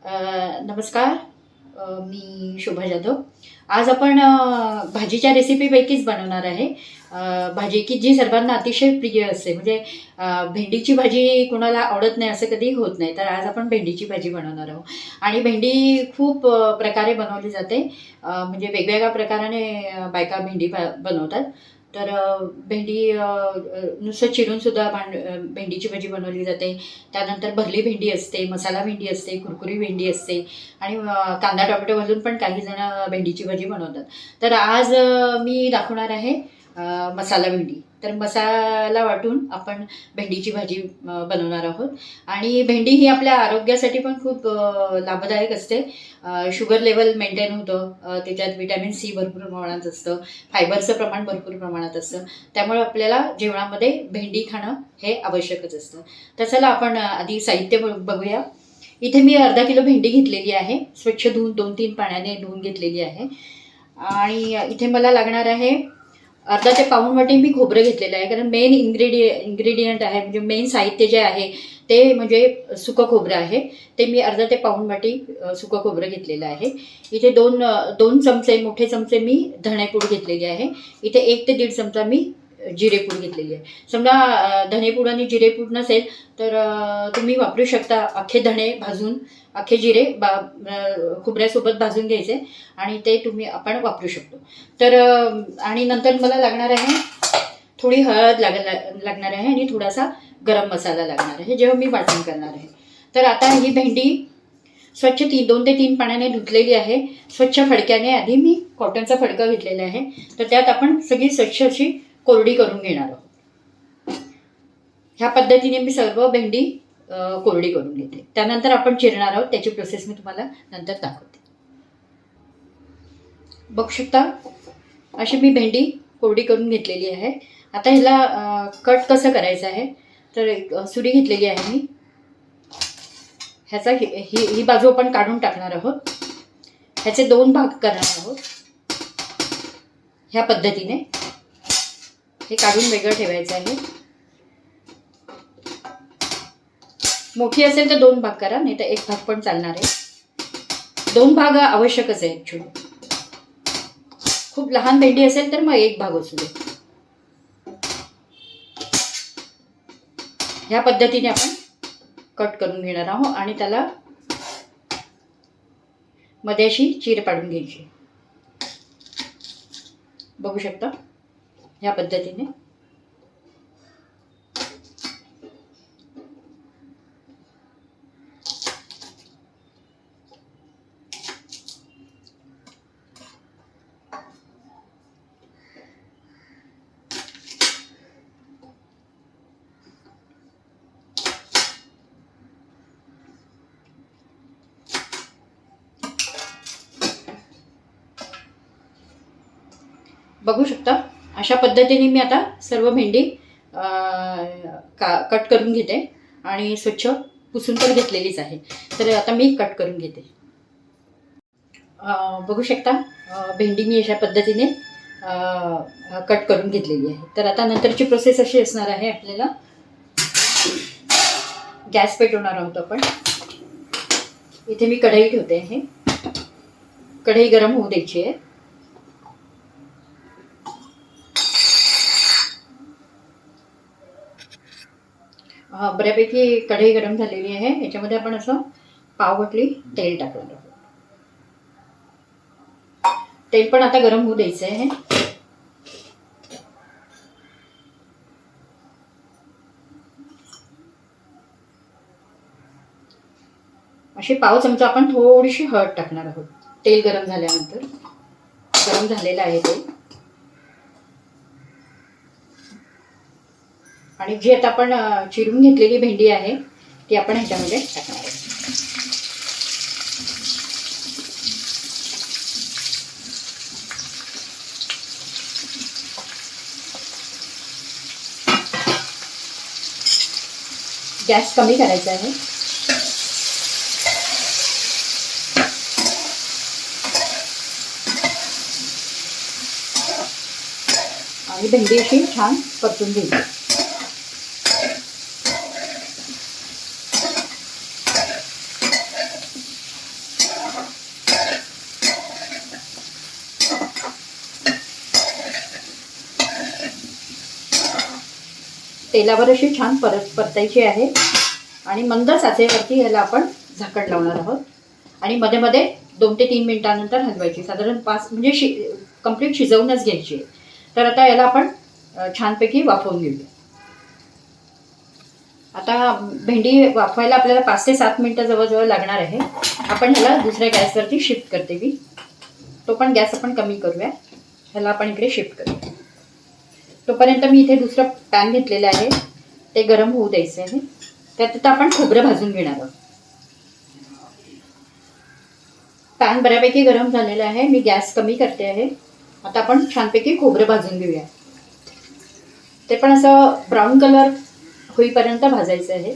नमस्कार. मी शोभा जाधव. आज आपण भाजीच्या रेसिपीपैकीच बनवणार आहे. भाजी की जी सर्वांना अतिशय प्रिय असते. म्हणजे भेंडीची भाजी कोणाला आवडत नाही असं कधी होत नाही. तर आज आपण भेंडीची भाजी बनवणार आहोत. आणि भेंडी खूप प्रकारे बनवली जाते. म्हणजे वेगवेगळ्या प्रकाराने बायका भेंडी बनवतात. तर भेंडी नुसतं चिरूनसुद्धा भेंडीची भाजी बनवली जाते. त्यानंतर भरली भेंडी असते, मसाला भेंडी असते, कुरकुरी भेंडी असते आणि कांदा टोमॅटो घालून पण काही जण भेंडीची भाजी बनवतात. तर आज मी दाखवणार आहे मसाला भेंडी. तर मसाला वाटून आपण भेंडीची भाजी बनवणार आहोत. आणि भेंडी ही आपल्या आरोग्यासाठी पण खूप लाभदायक असते. शुगर लेवल मेंटेन होतं. त्याच्यात व्हिटॅमिन सी भरपूर प्रमाणात असतं. फायबरचं प्रमाण भरपूर प्रमाणात असतं. त्यामुळे आपल्याला जेवणामध्ये भेंडी खाणं हे आवश्यकच असतं. तर चला आपण आधी साहित्य बघूया. इथे मी अर्धा किलो भेंडी घेतलेली आहे. स्वच्छ धुवून 2-3 पाण्याने धुवून घेतलेली आहे. आणि इथे मला लागणार आहे अर्धा ते पाऊण वाटी मी खोबरं घेतलेलं आहे. कारण मेन इन्ग्रेडियंट आहे, म्हणजे मेन साहित्य जे आहे ते म्हणजे सुकं खोबरं आहे. ते मी अर्धा ते पाऊण वाटी सुकं खोबरं घेतलेलं आहे. इथे दोन चमचे, मोठे चमचे मी धणेपूड घेतलेली आहे. इथे 1 ते 1.5 चमचा मी जिरेपूड घेतलेली आहे. समजा धनेपूड आणि जिरेपूड नसेल तर तुम्ही वापरू शकता अख्खे धणे भाजून, अख्खे जिरे खोबऱ्यासोबत भाजून घ्यायचे आणि ते आपण वापरू शकतो. तर आणि नंतर मला लागणार आहे थोडी हळद लागणार आहे आणि थोडासा गरम मसाला लागणार आहे, जेव्हा मी वाटण करणार आहे. तर आता ही भेंडी स्वच्छ 2 ते 3 पाण्याने धुतलेली आहे. स्वच्छ फडक्याने आधी मी कॉटनचा फडका घेतलेला आहे. तर त्यात आपण सगळी स्वच्छ अशी कोरडी करून घेणार आहोत. ह्या पद्धतीने मी सर्व भेंडी कोरडी करून घेते. त्यानंतर आपण चिरणार आहोत. त्याची प्रोसेस मी तुम्हाला नंतर दाखवते. बघू शकता अशी मी भेंडी कोरडी करून घेतलेली आहे. आता ह्याला कट कसं करायचं आहे, तर एक सुरी घेतलेली आहे मी. ह्याचा ही बाजू आपण काढून टाकणार आहोत. ह्याचे 2 भाग करणार आहोत. ह्या पद्धतीने हे काढून वेगळं ठेवायचं आहे. मोठी असेल तर 2 भाग करा, नाही तर 1 भाग पण चालणार आहे. 2 भाग आवश्यकच आहे ॲक्च्युली. खूप लहान भेंडी असेल तर मग 1 भाग असू दे. ह्या पद्धतीने आपण कट करून घेणार आहोत आणि त्याला मध्ये अशी चीर पाडून घ्यायची. बघू शकता ह्या पद्धतीने. बघू शकता अशा पद्धतीने मी आता सर्व भेंडी कट करून घेते आणि स्वच्छ पुसून पण घेतलेलीच आहे. तर आता मी कट करून घेते. बघू शकता भेंडी मी अशा पद्धतीने कट करून घेतलेली आहे. तर आता नंतरची प्रोसेस अशी असणार आहे, आपल्याला गॅस पेटवणार आहोत आपण. इथे मी कढई ठेवते आहे. कढई गरम होऊ द्यायची आहे. बऱ्यापैकी कढई गरम झालेली आहे. याच्यामध्ये आपण असं पाववाटी तेल टाकणार आहोत. तेल पण आता गरम होऊ द्यायचं आहे. अशी पाव चमचा आपण थोडीशी हळद टाकणार आहोत. तेल गरम झाल्यानंतर. गरम झालेलं आहे तेल. आणि जी आता आपण चिरून घेतलेली भेंडी आहे ती आपण ह्याच्यामध्ये टाकणार आहोत. गॅस कमी करायचा आहे. आणि भेंडी अशी छान परतून घ्यायची. तेलावर अशी छान परतायची आहे आणि मंद आचेवरती याला आपण झाकण लावणार आहोत आणि मध्ये मध्ये 2 ते 3 मिनिटांनंतर हलवायची. साधारण 5 म्हणजे कंप्लीट शिजवूनच घ्यायची. तर आता याला आपण छानपैकी वाफवून घेऊया. आता भेंडी वाफवायला आपल्याला 5 ते 7 मिनिटं जवळजवळ लागणार आहे. आपण ह्याला दुसऱ्या गॅसवरती शिफ्ट करते मी. तो पण गॅस आपण कमी करूया. ह्याला आपण इकडे शिफ्ट करूया. तोपर्यंत मी इथे दुसरं पॅन घेतलेलं आहे, ते गरम होऊ द्यायचं आहे. त्यात आता आपण खोबरं भाजून घेणार आहोत. पॅन बऱ्यापैकी गरम झालेला आहे. मी गॅस कमी करते आहे. आता आपण छानपैकी खोबरं भाजून घेऊया. ते पण असं ब्राऊन कलर होईपर्यंत भाजायचं आहे.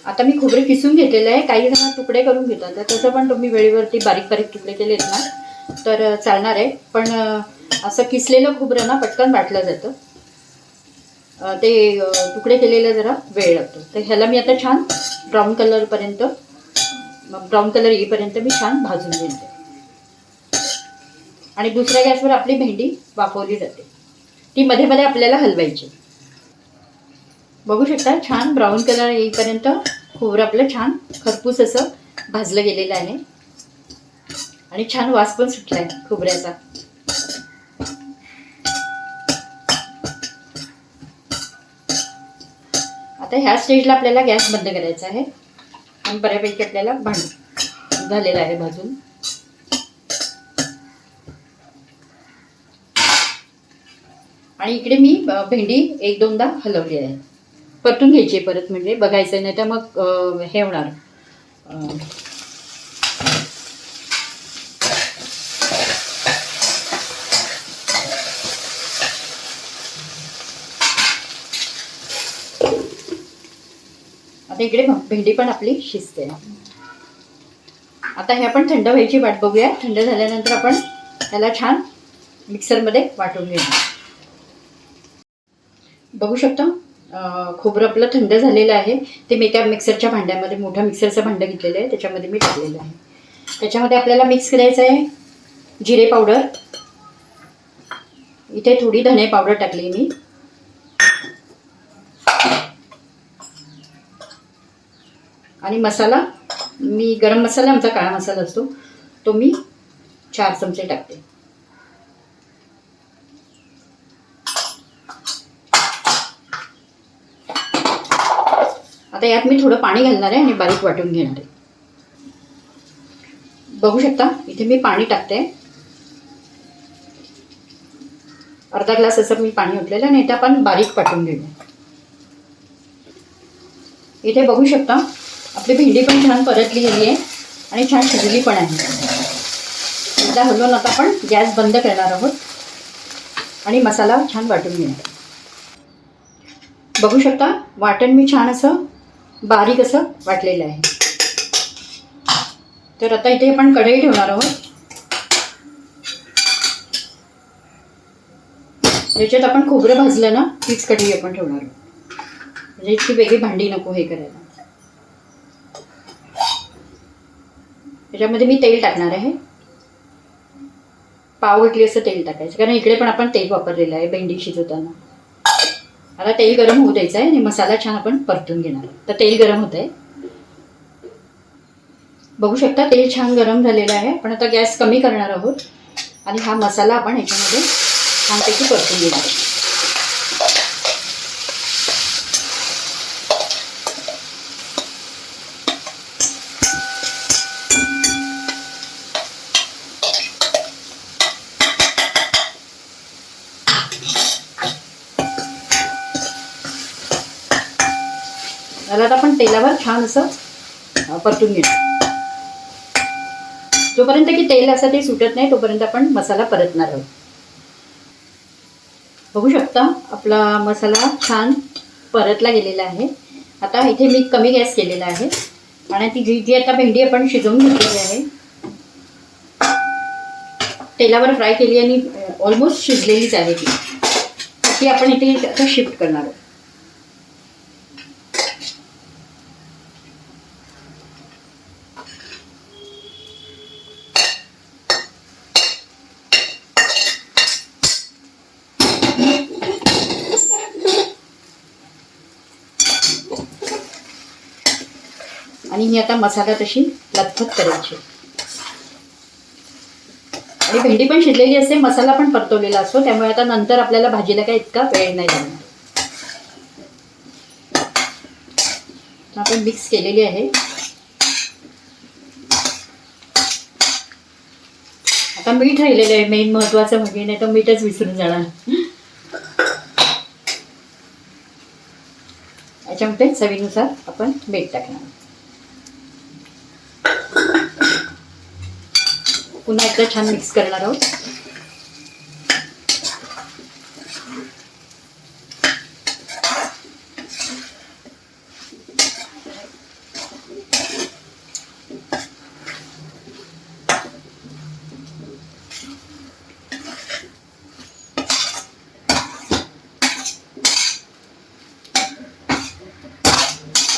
आता मी खोबरे किसून घेतलेलं आहे. काही जण तुकडे करून घेतात, तर तसं पण तुम्ही वेळेवरती बारीक बारीक तुकडे केलेत ना तर चालणार आहे. पण असं किसलेलं खोबरं ना पटकन वाटलं जातं. ते तुकडे केलेलं जरा वेळ लागतो. तर ह्याला मी आता छान ब्राऊन कलर येईपर्यंत मी छान भाजून घेते. आणि दुसऱ्या गॅसवर आपली भेंडी वाफवली जाते. ती मध्ये मध्ये आपल्याला हलवायची. बघू शकता छान ब्राऊन कलर येईपर्यंत खोबरं आपलं छान खरपूस असं भाजलं गेलेलं आहे आणि छान वास पण सुटला आहे खोबऱ्याचा. आता ह्या स्टेजला आपल्याला गॅस बंद करायचा आहे आणि बऱ्यापैकी आपल्याला झालेलं आहे भाजून. आणि इकडे मी भेंडी 1-2दा हलवली आहे. परतून घ्यायची परत, म्हणजे बघायचं नाही तर मग हे होणार. आता इकडे भेंडी पण आपली शिजते. आता हे आपण थंड व्हायची वाट बघूया. थंड झाल्यानंतर आपण त्याला छान मिक्सरमध्ये वाटून घेऊया. बघू शकता खोबरं आपलं थंड झालेलं आहे. ते मी एका मिक्सरच्या भांड्यामध्ये, मोठ्या मिक्सरचं भांडं घेतलेलं आहे, त्याच्यामध्ये मी टाकलेलं आहे. त्याच्यामध्ये आपल्याला मिक्स करायचं आहे जिरे पावडर. इथे थोडी धने पावडर टाकली मी. आणि मसाला मी गरम मसाला, आमचा काळा मसाला असतो तो मी 4 चमचे टाकते. आता यात मी थोडं पाणी घालणार आहे आणि बारीक वाटून घेणार आहे. बघू शकता इथे मी पाणी टाकते. अर्धा ग्लास असं मी पाणी ओतलेलं आणि इथे आपण बारीक वाटून घेऊया. इथे बघू शकता आपली भेंडी पण छान परतली गेली आहे आणि छान शिजली पण आहे. एकदा हलवून आता आपण गॅस बंद करणार आहोत आणि मसाला छान वाटून घेणार. बघू शकता वाटण मी छान असं बारीक असं वाटलेलं आहे. तर आता इथे आपण कढई ठेवणार आहोत. याच्यात आपण खोबरं भाजलं ना तीच कढई आपण ठेवणार आहोत, म्हणजे इतकी वेगळी भांडी नको हे करायला. त्याच्यामध्ये मी तेल टाकणार आहे. पाव घेतली असं तेल टाकायचं, कारण इकडे पण आपण तेल वापरलेलं आहे भेंडी शिजवताना. आता तेल गरम होऊ द्यायचं आहे आणि मसाला छान आपण परतून घेणार. तर तेल गरम होत आहे. बघू शकता तेल छान गरम झालेलं आहे. आपण आता गॅस कमी करणार आहोत आणि हा मसाला आपण ह्याच्यामध्ये छानपैकी परतून घेणार आहोत. याला आता आपण तेलावर छान असं परतून घेणार. जोपर्यंत की तेल असं ते सुटत नाही तोपर्यंत आपण मसाला परतणार आहोत. बघू शकता आपला मसाला छान परतला गेलेला आहे. आता इथे मी कमी गॅस केलेला आहे आणि ती जी आता भेंडी आपण शिजवून घेतलेली आहे, तेलावर फ्राय केली आणि ऑलमोस्ट शिजलेलीच आहे ती आपण इथे आता शिफ्ट करणार आहोत. आणि ही आता मसाला तशी लथपथ करायची. आणि भेंडी पण शिजलेली असते, मसाला पण परतवलेला असतो, त्यामुळे आता नंतर आपल्याला भाजीला काही इतका वेळ नाही लागणार. आपण मिक्स केलेली आहे. आता मीठ राहिलेलं आहे, मेन महत्वाचं म्हणजे, नाही तर मीठच विसरून जाणार. याच्यामध्ये चवीनुसार आपण मीठ टाकणार. पुन्हा एकदा छान मिक्स करणार आहोत.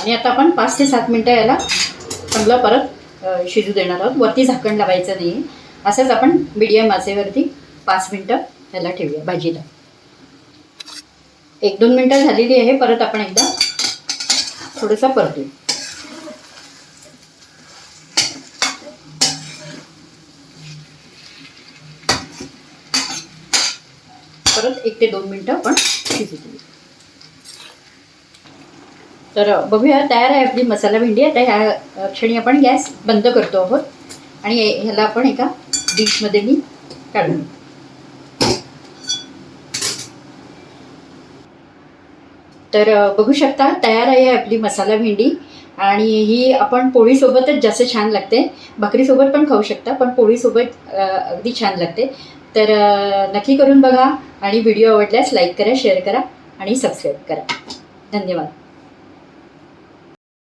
आणि आता आपण 5 ते 7 मिनटं याला चांगलं परत शिजू देणार आहोत. वरती झाकण लावायचं नाही. असंच आपण मीडियम आचेवरती 5 मिनटं याला ठेवूया भाजीला. 1-2 मिनटं झालेली आहे. परत आपण एकदा थोडंसं परतू. परत 1 ते 2 मिनटं आपण शिजू देऊ. तर बघूया, तयार आहे आपली मसाला भेंडी. आता ह्या क्षणी आपण गॅस बंद करतो आहोत आणि ह्याला आपण एका डिशमध्ये मी काढून. तर बघू शकता, तयार आहे आपली मसाला भेंडी. आणि ही आपण पोळीसोबतच जास्त छान लागते. भाकरीसोबत पण खाऊ शकता, पण पोळीसोबत अगदी छान लागते. तर नक्की करून बघा आणि व्हिडिओ आवडल्यास लाईक करा, शेअर करा आणि सबस्क्राईब करा. धन्यवाद.